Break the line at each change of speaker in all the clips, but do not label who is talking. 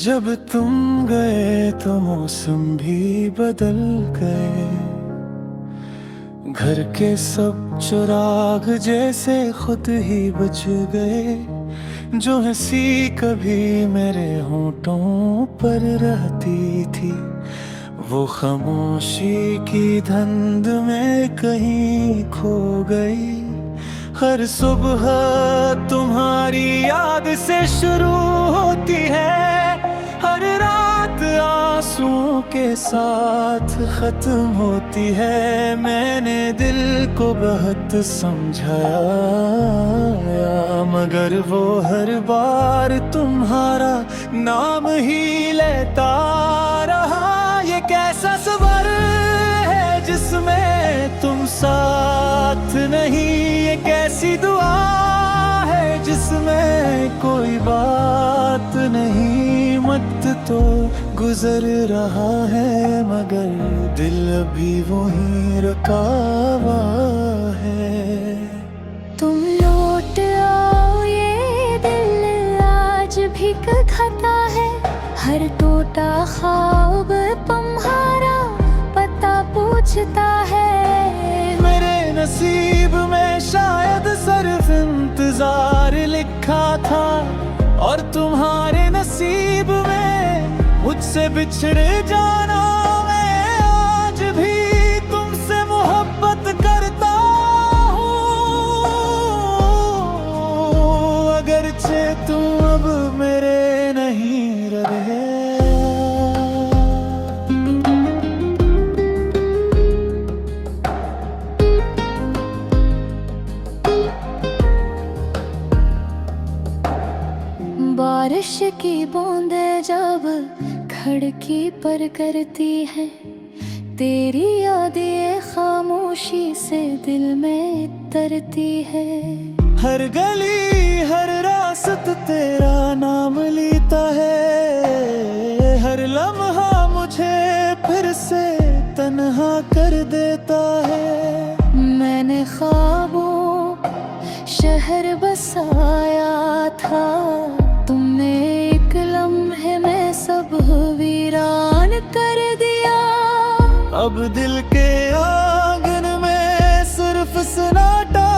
जब तुम गए तो मौसम भी बदल गए। घर के सब चिराग जैसे खुद ही बुझ गए। जो हंसी कभी मेरे होठों पर रहती थी, वो खामोशी की धुंध में कहीं खो गई। हर सुबह तुम्हारी याद से शुरू होती है, हर रात आंसुओं के साथ खत्म होती है। मैंने दिल को बहुत समझाया, मगर वो हर बार तुम्हारा नाम ही लेता रहा। ये कैसा सबर है जिसमें तुम साथ नहीं, ये कैसी दुआ है जिसमें कोई बात नहीं। वक्त तो गुजर रहा है मगर दिल अभी वहीं रुका हुआ है।
तुम लौट आओ, ये दिल आज भी खाता है। हर टूटा ख्वाब तुम्हारा पता पूछता है।
मेरे नसीब में शायद सिर्फ इंतजार लिखा था, और तुम्हारे नसीब में मुझसे बिछड़े जाना। मैं आज भी तुमसे मोहब्बत करता हूँ, अगरचे तुम अब मेरे नहीं रहे।
बारिश की बूंदें जब खिड़की पर करती है, तेरी यादें खामोशी से दिल में तरती है।
हर गली हर रास्ता तेरा नाम लेता है, हर लम्हा मुझे फिर से तन्हा कर देता है।
मैंने ख्वाबों शहर बसाया था, तुमने एक लम्हे में सब वीरान कर दिया।
अब दिल के आंगन में सिर्फ सन्नाटा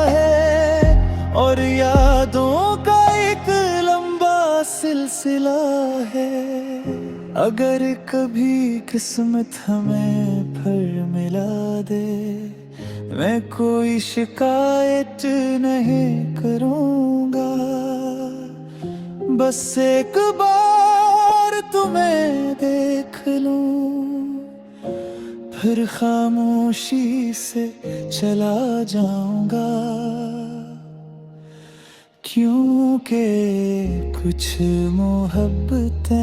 है, और यादों का एक लंबा सिलसिला है। अगर कभी किस्मत हमें फिर मिला दे, मैं कोई शिकायत नहीं करूँगा। बस एक बार तुम्हें देख लूं, फिर खामोशी से चला जाऊंगा। क्योंकि कुछ मोहब्बतें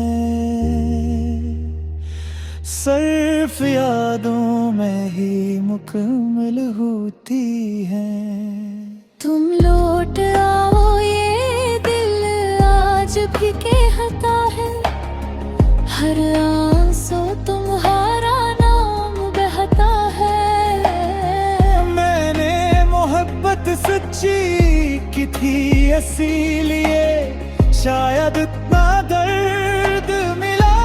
सिर्फ यादों में ही मुकम्मल होती हैं।
तुम लौट आओ, ये दिल आज भी कहता है। हर आंसू तुम्हारा नाम बहता है।
मैंने मोहब्बत सच्ची की थी, इसीलिए शायद इतना दर्द मिला।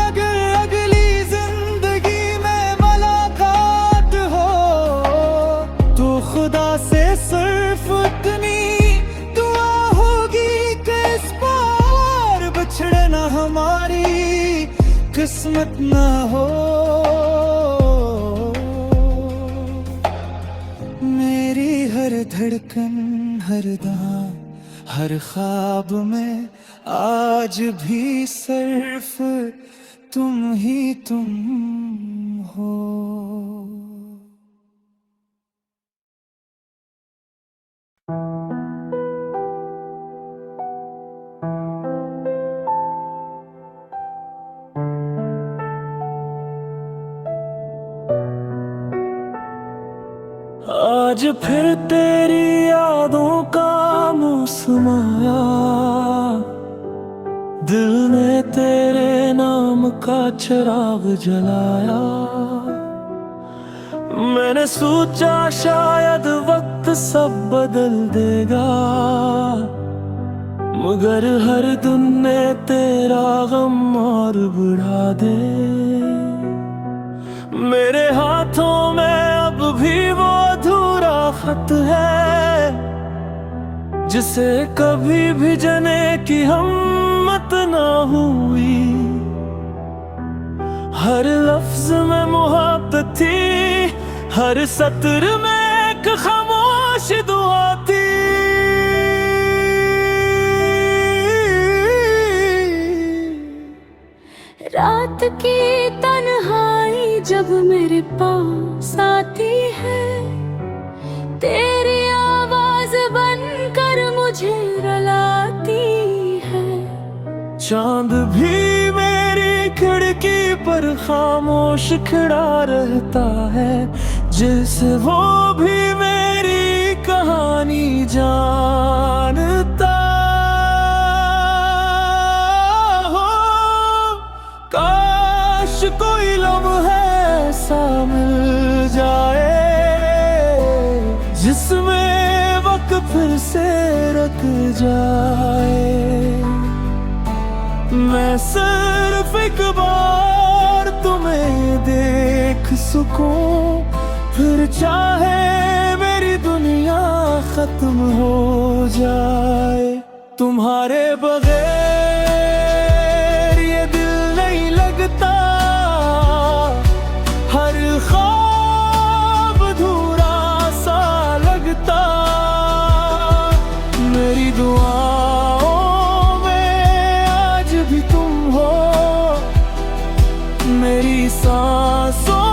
अगर अगली जिंदगी में मुलाकात हो, तो खुदा से सिर्फ इतनी दुआ होगी कि इस बार बिछड़ना हमारी किस्मत ना हो। मेरी हर धड़कन हर दाम हर ख्वाब में आज भी सिर्फ तुम ही तुम हो। आज फिर तेरी यादों का मौसम आया, दिल ने तेरे नाम का चिराग जलाया। मैंने सोचा शायद वक्त सब बदल देगा, मगर हर दिन ने तेरा गम और बढ़ा दे। मेरे हाथों में अब भी वो अधूरा खत है जिसे कभी भिजने की हिम्मत ना हुई। हर लफ्ज में मोहब्बत थी, हर सत्र में एक खामोश दुआ थी।
रात की तन्हाई जब मेरे पास आती है, तेरी आवाज बनकर मुझे रुलाती है।
चांद भी मेरी खिड़की पर खामोश खड़ा रहता है, जैसे वो भी मेरी कहानी जानता हो। काश कोई लम्हा ऐसा मिल जाए जिसमें वक्त फिर से रुक जाए। मैं सिर्फ एक बार तुम्हें देख सकूं, फिर चाहे मेरी दुनिया खत्म हो जाए। तुम्हारे बगैर ये दिल नहीं लगता, हर ख्वाब अधूरा सा लगता। मेरी दुआओं में आज भी तुम हो, मेरी सांसों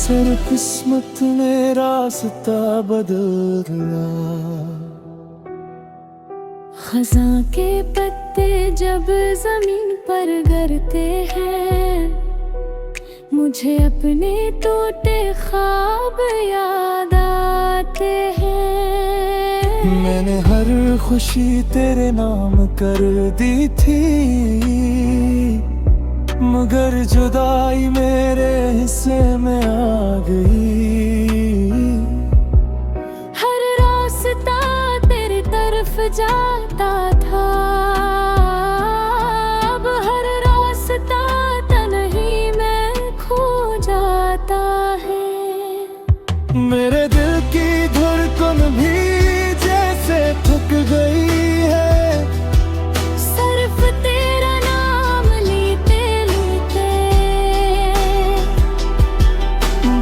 सर किस्मत ने रास्ता बदला।
खज़ां के पत्ते जब जमीन पर गिरते हैं, मुझे अपने टूटे ख्वाब याद आते हैं।
मैंने हर खुशी तेरे नाम कर दी थी, मगर जुदाई मेरे हिस्से में आ गई।
हर रास्ता तेरी तरफ जाता था, अब हर रास्ता तन्हाई में खो जाता है।
मेरे दिल की धड़कन भी जैसे थक गई है,
सिर्फ तेरा नाम लेते लेते।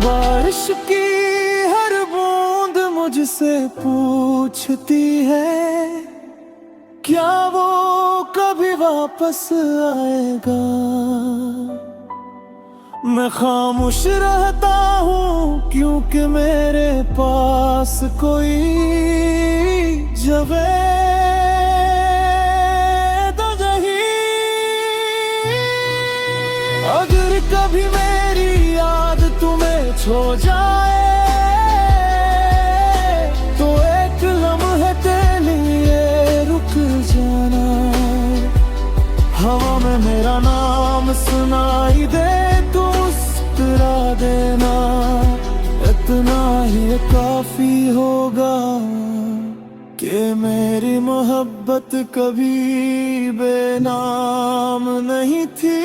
बारिश की हर बूंद मुझसे पूछती है, क्या वो कभी वापस आएगा। मैं खामोश रहता हूँ क्योंकि मेरे पास कोई जवाब नहीं। अगर कभी मेरी याद तुम्हें छो जाए, तो एक लम्हे के लिए रुक जाना। हवा में मेरा नाम सुनाई दे तो मुस्कुरा देना, इतना ही काफी होगा कि मेरी मोहब्बत कभी बेनाम नहीं थी।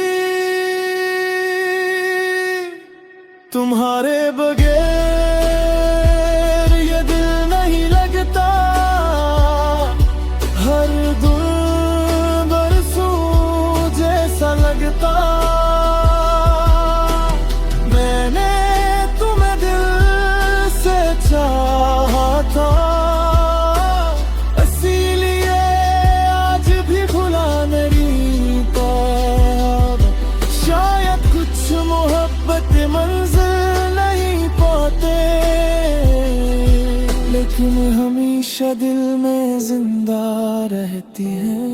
तुम्हारे बगैर ये दिल नहीं लगता, हर दिन बरसों जैसा लगता। मैंने तुम्हें दिल से चाहा था, इसीलिए आज भी भुला नहीं पाया। शायद कुछ मोहब्बत मंजिल नहीं पाते, लेकिन हमेशा दिल में जिंदा रहती है।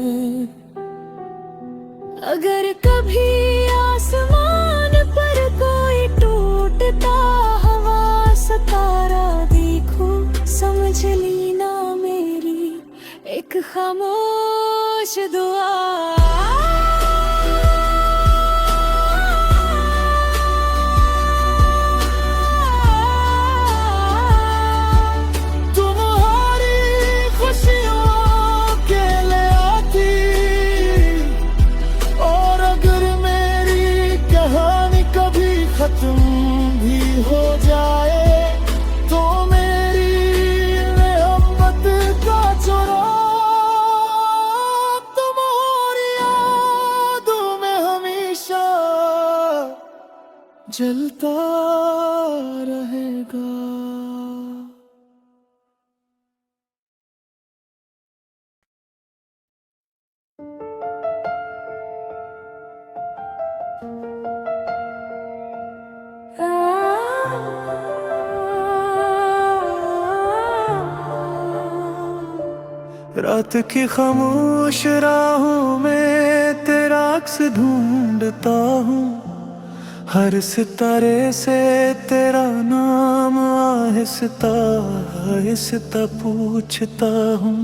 अगर कभी आसमान पर कोई टूटता हवा सितारा देखो, समझ लेना मेरी एक खामोश दुआ।
जलता रहेगा। रात की खामोश राहों में तेरा अक्स ढूंढता हूँ, हर सितारे से तेरा नाम आहिस्ता आहिस्ता पूछता हूँ।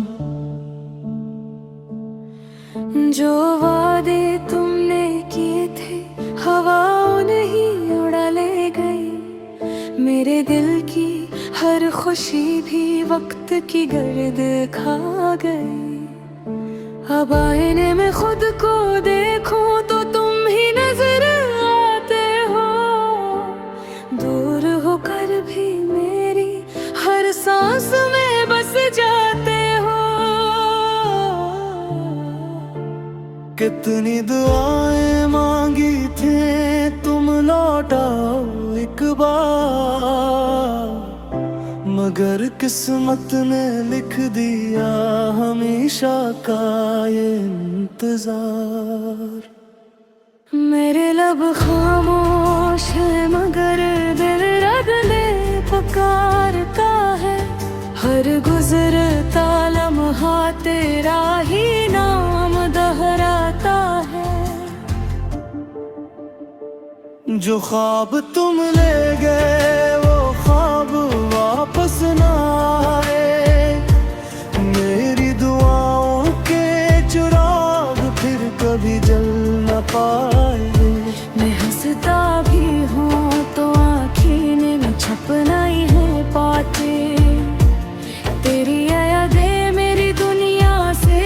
जो वादे तुमने किए थे हवाओं ने ही उड़ा ले गई, मेरे दिल की हर खुशी भी वक्त की गर्द खा गई। अब आईने में खुद को देखूं तो तुम ही नजर आते हो, दूर होकर भी मेरी हर सांस में बस जाते हो।
कितनी दुआएं मांगी थी तुम लौटाओ एक बार, मगर किस्मत ने लिख दिया हमेशा का ये इंतजार।
मेरे लब खामोश है मगर दिल रगले पुकारता है, हर गुजरता लम्हा तेरा ही नाम दोहराता है।
जो ख्वाब तुम ले गए वो ख्वाब वापस ना आए, मेरी दुआओं के चिराग फिर कभी जल न पाए।
मैं हंसता भी हूँ तो आँखें में छपना ही है पाते, तेरी यादें मेरी दुनिया से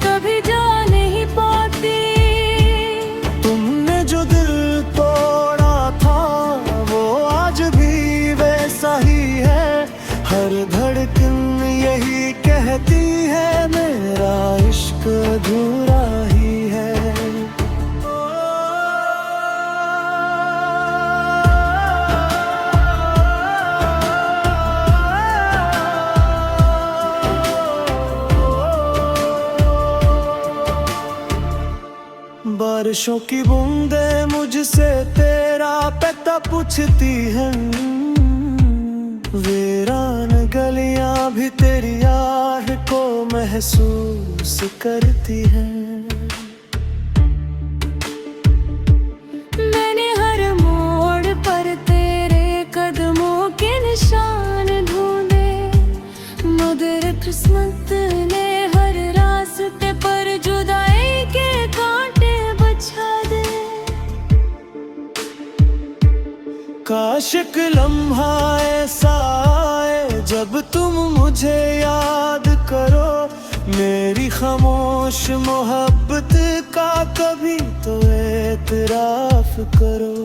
कभी जा नहीं पाती।
तुमने जो दिल तोड़ा था वो आज भी वैसा ही है, हर धड़कन यही कहती है मेरा इश्क अधूरा ही है। बारिशों की बूंदें मुझसे तेरा पता पूछती हैं, वीरान गलियां भी तेरी आह को महसूस करती हैं।
मैंने हर मोड़ पर तेरे कदमों के निशान ढूंढे, मगर किस्मत ने हर रास्ते पर जुदाई के कांटे बचा दे।
काश एक लम्हा ऐसा आए जब तुम मुझे याद करो, मेरी खामोश मोहब्बत का कभी तो एतराफ करो।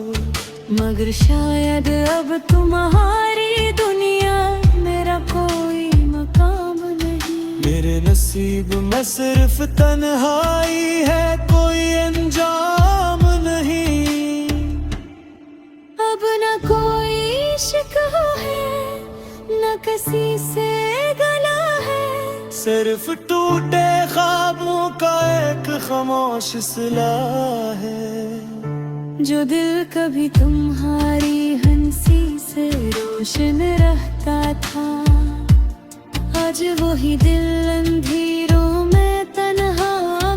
मगर शायद अब तुम्हारी दुनिया मेरा कोई मकाम नहीं,
मेरे नसीब में सिर्फ तन्हाई है कोई अंजाम नहीं।
अब न कोई शिकवा है न किसी से गला है,
सिर्फ टूटे ख्वाबों का एक खामोश सिला है।
जो दिल कभी तुम्हारी हंसी से रोशन रहता था, आज वही दिल अंधेरों में तन्हा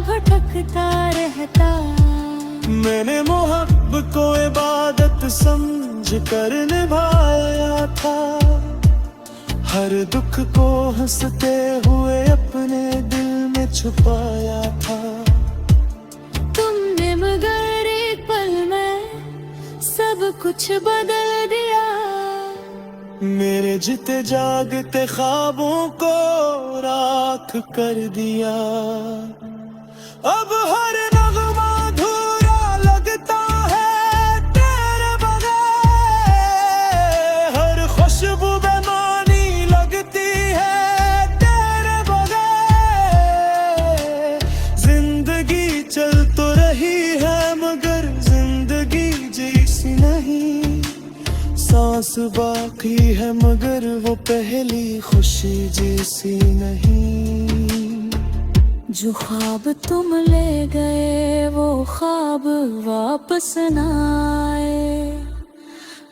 भटकता रहता।
मैंने मोहब्बत को इबादत समझ कर निभाया था, हर दुख को हंसते हुए अपने दिल में छुपाया था।
तुमने मगर एक पल में सब कुछ बदल दिया,
मेरे जीते जागते ख्वाबों को राख कर दिया। अब हर नगमा अधूरा लगता है तेरे बगैर, हर खुशबू बेमानी लगती है तेरे बगैर। जिंदगी चल तो रही है मगर जिंदगी जैसी नहीं, सांस बाकी है मगर वो पहली खुशी जैसी नहीं।
जो ख्वाब तुम ले गए वो ख्वाब वापस न आए।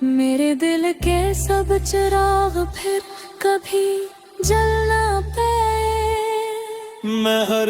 मेरे दिल के सब चिराग फिर कभी जल ना पाए।
मैं हर